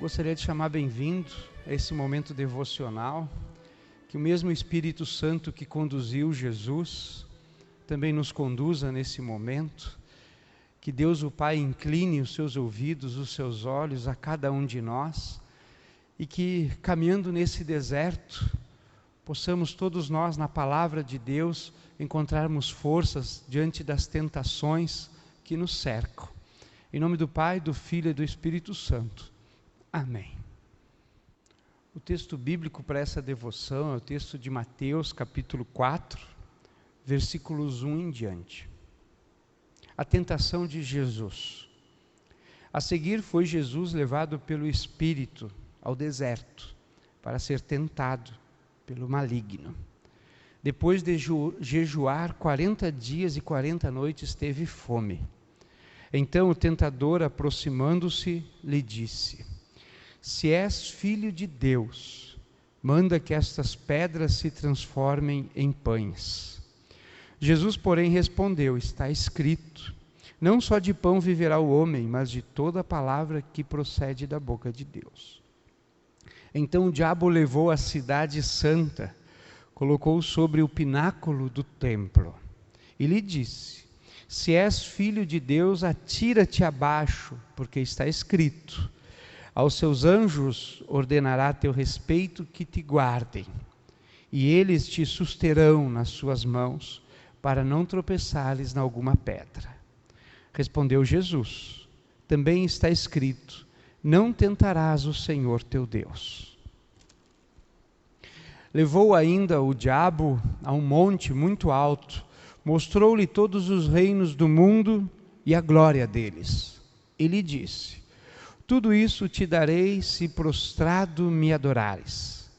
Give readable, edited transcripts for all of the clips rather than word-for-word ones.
gostaria de chamar bem-vindo a esse momento devocional, que o mesmo Espírito Santo que conduziu Jesus também nos conduza nesse momento, que Deus o Pai incline os seus ouvidos, os seus olhos a cada um de nós, e que caminhando nesse deserto, possamos todos nós na palavra de Deus encontrarmos forças diante das tentações que nos cercam. Em nome do Pai, do Filho e do Espírito Santo. Amém. O texto bíblico para essa devoção é o texto de Mateus, capítulo 4, versículos 1 em diante. A tentação de Jesus. A seguir foi Jesus levado pelo Espírito ao deserto, para ser tentado pelo maligno. Depois de jejuar 40 dias e 40 noites, teve fome. Então o tentador, aproximando-se, lhe disse: Se és filho de Deus, manda que estas pedras se transformem em pães. Jesus, porém, respondeu: Está escrito, não só de pão viverá o homem, mas de toda a palavra que procede da boca de Deus. Então o diabo levou a cidade santa, colocou-o sobre o pináculo do templo e lhe disse: Se és filho de Deus, atira-te abaixo, porque está escrito: Aos seus anjos ordenará a teu respeito que te guardem, e eles te susterão nas suas mãos, para não tropeçares em alguma pedra. Respondeu Jesus: Também está escrito: Não tentarás o Senhor teu Deus. Levou ainda o diabo a um monte muito alto, mostrou-lhe todos os reinos do mundo e a glória deles. E lhe disse: Tudo isso te darei se prostrado me adorares.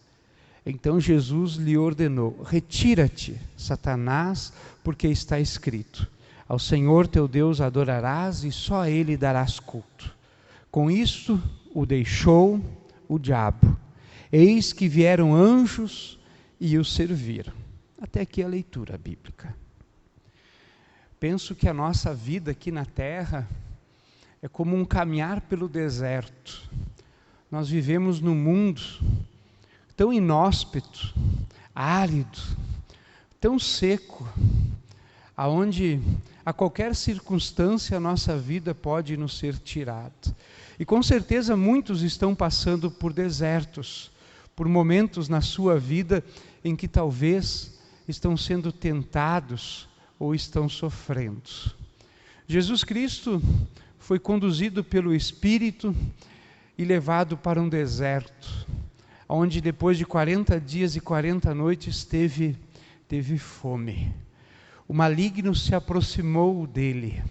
Então Jesus lhe ordenou: Retira-te, Satanás, porque está escrito: Ao Senhor teu Deus adorarás e só a Ele darás culto. Com isto o deixou o diabo. Eis que vieram anjos e o serviram. Até aqui a leitura bíblica. Penso que a nossa vida aqui na terra é como um caminhar pelo deserto. Nós vivemos num mundo tão inóspito, árido, tão seco, aonde a qualquer circunstância a nossa vida pode nos ser tirada. E com certeza muitos estão passando por desertos, por momentos na sua vida em que talvez estão sendo tentados ou estão sofrendo. Jesus Cristo foi conduzido pelo Espírito e levado para um deserto, onde depois de 40 dias e 40 noites teve fome. O maligno se aproximou dele.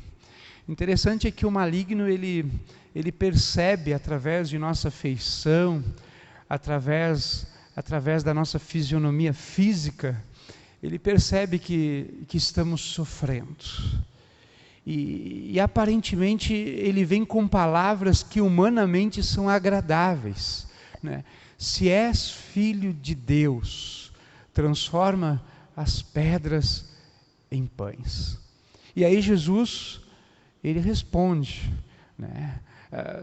Interessante é que o maligno ele percebe através de nossa feição, através da nossa fisionomia física, ele percebe que estamos sofrendo. E aparentemente ele vem com palavras que humanamente são agradáveis, né? Se és filho de Deus, transforma as pedras em pães. E aí Jesus, ele responde, né?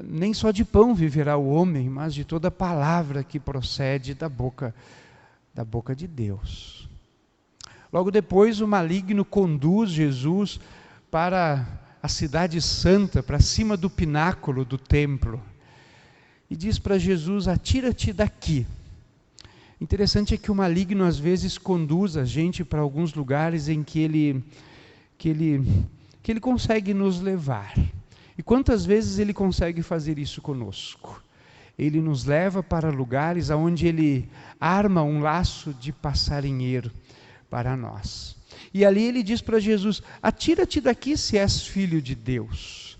Nem só de pão viverá o homem, mas de toda palavra que procede da boca de Deus. Logo depois o maligno conduz Jesus para a cidade santa, para cima do pináculo do templo, e diz para Jesus: Atira-te daqui. Interessante é que o maligno às vezes conduz a gente para alguns lugares em que ele consegue nos levar. E quantas vezes ele consegue fazer isso conosco? Ele nos leva para lugares onde ele arma um laço de passarinheiro para nós. E ali ele diz para Jesus: Atira-te daqui se és filho de Deus.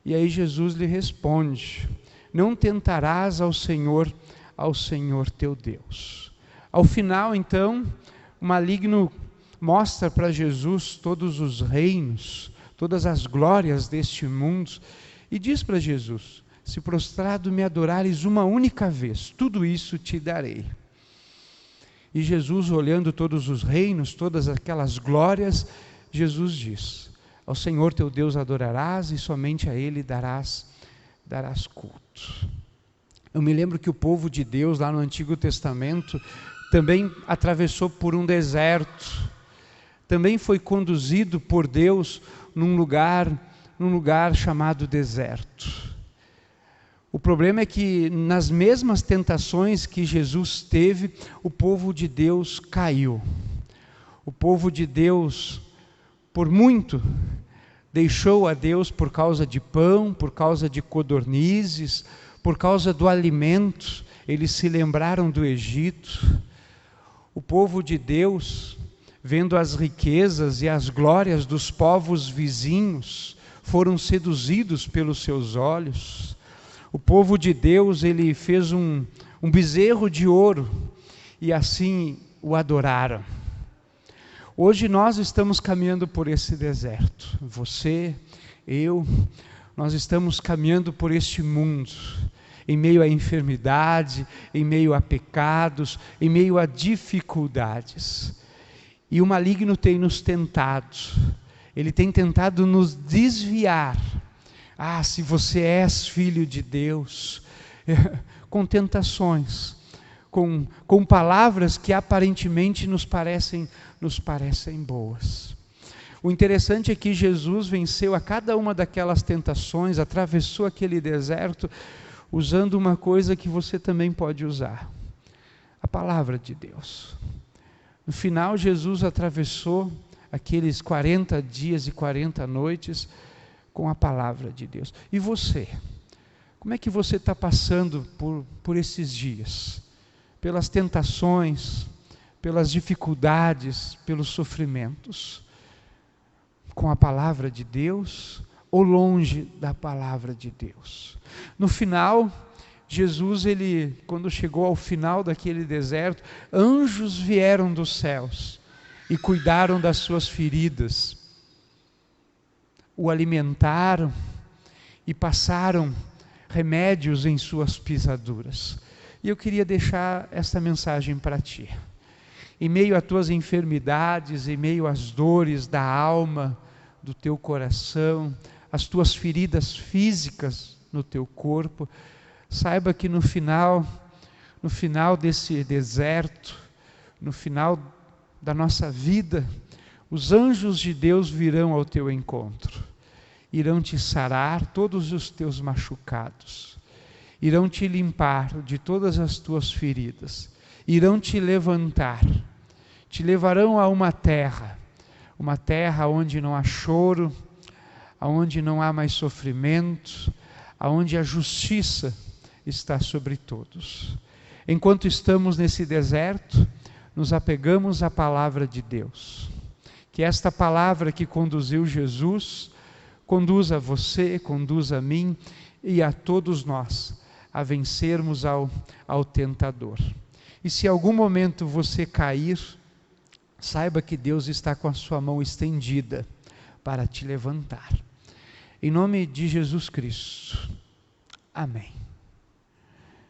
E aí Jesus lhe responde: Não tentarás ao Senhor teu Deus. Ao final, então, o maligno mostra para Jesus todos os reinos, todas as glórias deste mundo, e diz para Jesus: Se prostrado me adorares uma única vez, tudo isso te darei. E Jesus, olhando todos os reinos, todas aquelas glórias, Jesus diz: Ao Senhor teu Deus adorarás e somente a Ele darás culto. Eu me lembro que o povo de Deus, lá no Antigo Testamento, também atravessou por um deserto, também foi conduzido por Deus num lugar chamado deserto. O problema é que nas mesmas tentações que Jesus teve, o povo de Deus caiu. O povo de Deus, por muito, deixou a Deus por causa de pão, por causa de codornizes, por causa do alimento. Eles se lembraram do Egito. O povo de Deus, vendo as riquezas e as glórias dos povos vizinhos, foram seduzidos pelos seus olhos. O povo de Deus, ele fez um bezerro de ouro e assim o adoraram. Hoje nós estamos caminhando por esse deserto. Você, eu, nós estamos caminhando por este mundo, em meio à enfermidade, em meio a pecados, em meio a dificuldades. E o maligno tem nos tentado, ele tem tentado nos desviar. Se você és filho de Deus, com tentações, com palavras que aparentemente nos parecem boas. O interessante é que Jesus venceu a cada uma daquelas tentações, atravessou aquele deserto, usando uma coisa que você também pode usar: a palavra de Deus. No final, Jesus atravessou aqueles 40 dias e 40 noites com a palavra de Deus. E você? Como é que você está passando por esses dias? Pelas tentações, pelas dificuldades, pelos sofrimentos? Com a palavra de Deus ou longe da palavra de Deus? No final, Jesus, quando chegou ao final daquele deserto, anjos vieram dos céus e cuidaram das suas feridas, o alimentaram e passaram remédios em suas pisaduras. E eu queria deixar esta mensagem para ti. Em meio a tuas enfermidades, em meio às dores da alma, do teu coração, as tuas feridas físicas no teu corpo, saiba que no final desse deserto, no final da nossa vida, os anjos de Deus virão ao teu encontro, irão te sarar todos os teus machucados, irão te limpar de todas as tuas feridas, irão te levantar, te levarão a uma terra onde não há choro, onde não há mais sofrimento, onde a justiça está sobre todos. Enquanto estamos nesse deserto, nos apegamos à palavra de Deus. Que esta palavra que conduziu Jesus, conduza você, conduza a mim e a todos nós a vencermos ao tentador. E se em algum momento você cair, saiba que Deus está com a sua mão estendida para te levantar. Em nome de Jesus Cristo. Amém.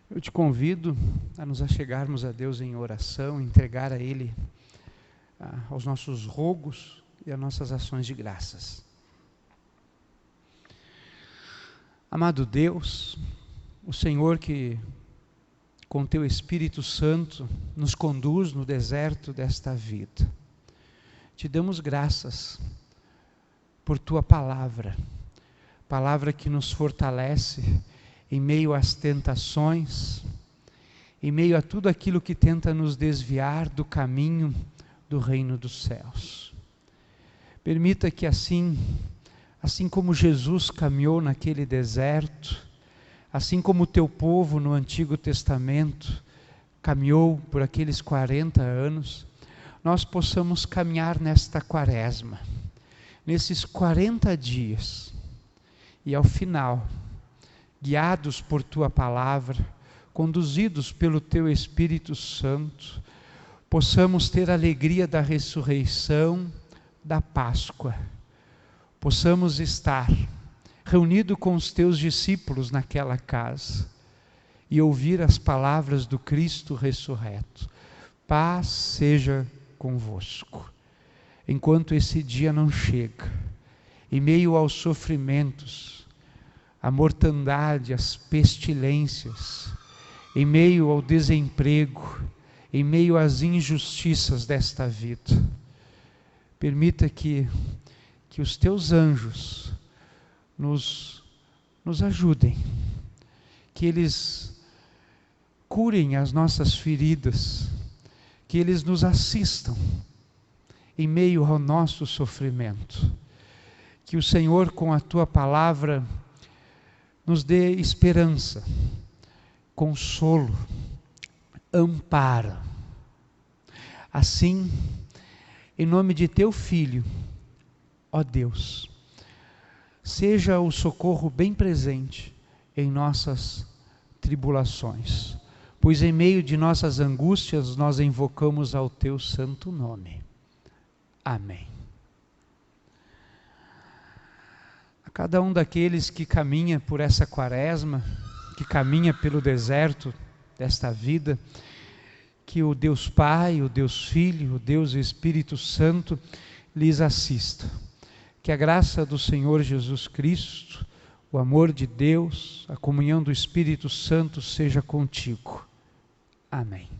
Eu te convido a nos achegarmos a Deus em oração, entregar a Ele aos nossos rogos e às nossas ações de graças. Amado Deus, o Senhor que com Teu Espírito Santo nos conduz no deserto desta vida, te damos graças por Tua palavra que nos fortalece em meio às tentações, em meio a tudo aquilo que tenta nos desviar do caminho do reino dos céus. Permita que assim como Jesus caminhou naquele deserto, assim como o teu povo no Antigo Testamento caminhou por aqueles 40 anos, nós possamos caminhar nesta quaresma, nesses 40 dias, e ao final, guiados por Tua palavra, conduzidos pelo Teu Espírito Santo, possamos ter a alegria da ressurreição, da Páscoa, possamos estar reunidos com os Teus discípulos naquela casa e ouvir as palavras do Cristo ressurreto: paz seja convosco. Enquanto esse dia não chega, em meio aos sofrimentos, a mortandade, as pestilências, em meio ao desemprego, em meio às injustiças desta vida. Permita que os teus anjos nos ajudem, que eles curem as nossas feridas, que eles nos assistam em meio ao nosso sofrimento. Que o Senhor, com a tua palavra, nos dê esperança, consolo, amparo. Assim, em nome de teu Filho, ó Deus, seja o socorro bem presente em nossas tribulações, pois em meio de nossas angústias nós invocamos ao teu santo nome. Amém. A cada um daqueles que caminha por essa quaresma, que caminha pelo deserto desta vida, que o Deus Pai, o Deus Filho, o Deus Espírito Santo lhes assista. Que a graça do Senhor Jesus Cristo, o amor de Deus, a comunhão do Espírito Santo seja contigo. Amém.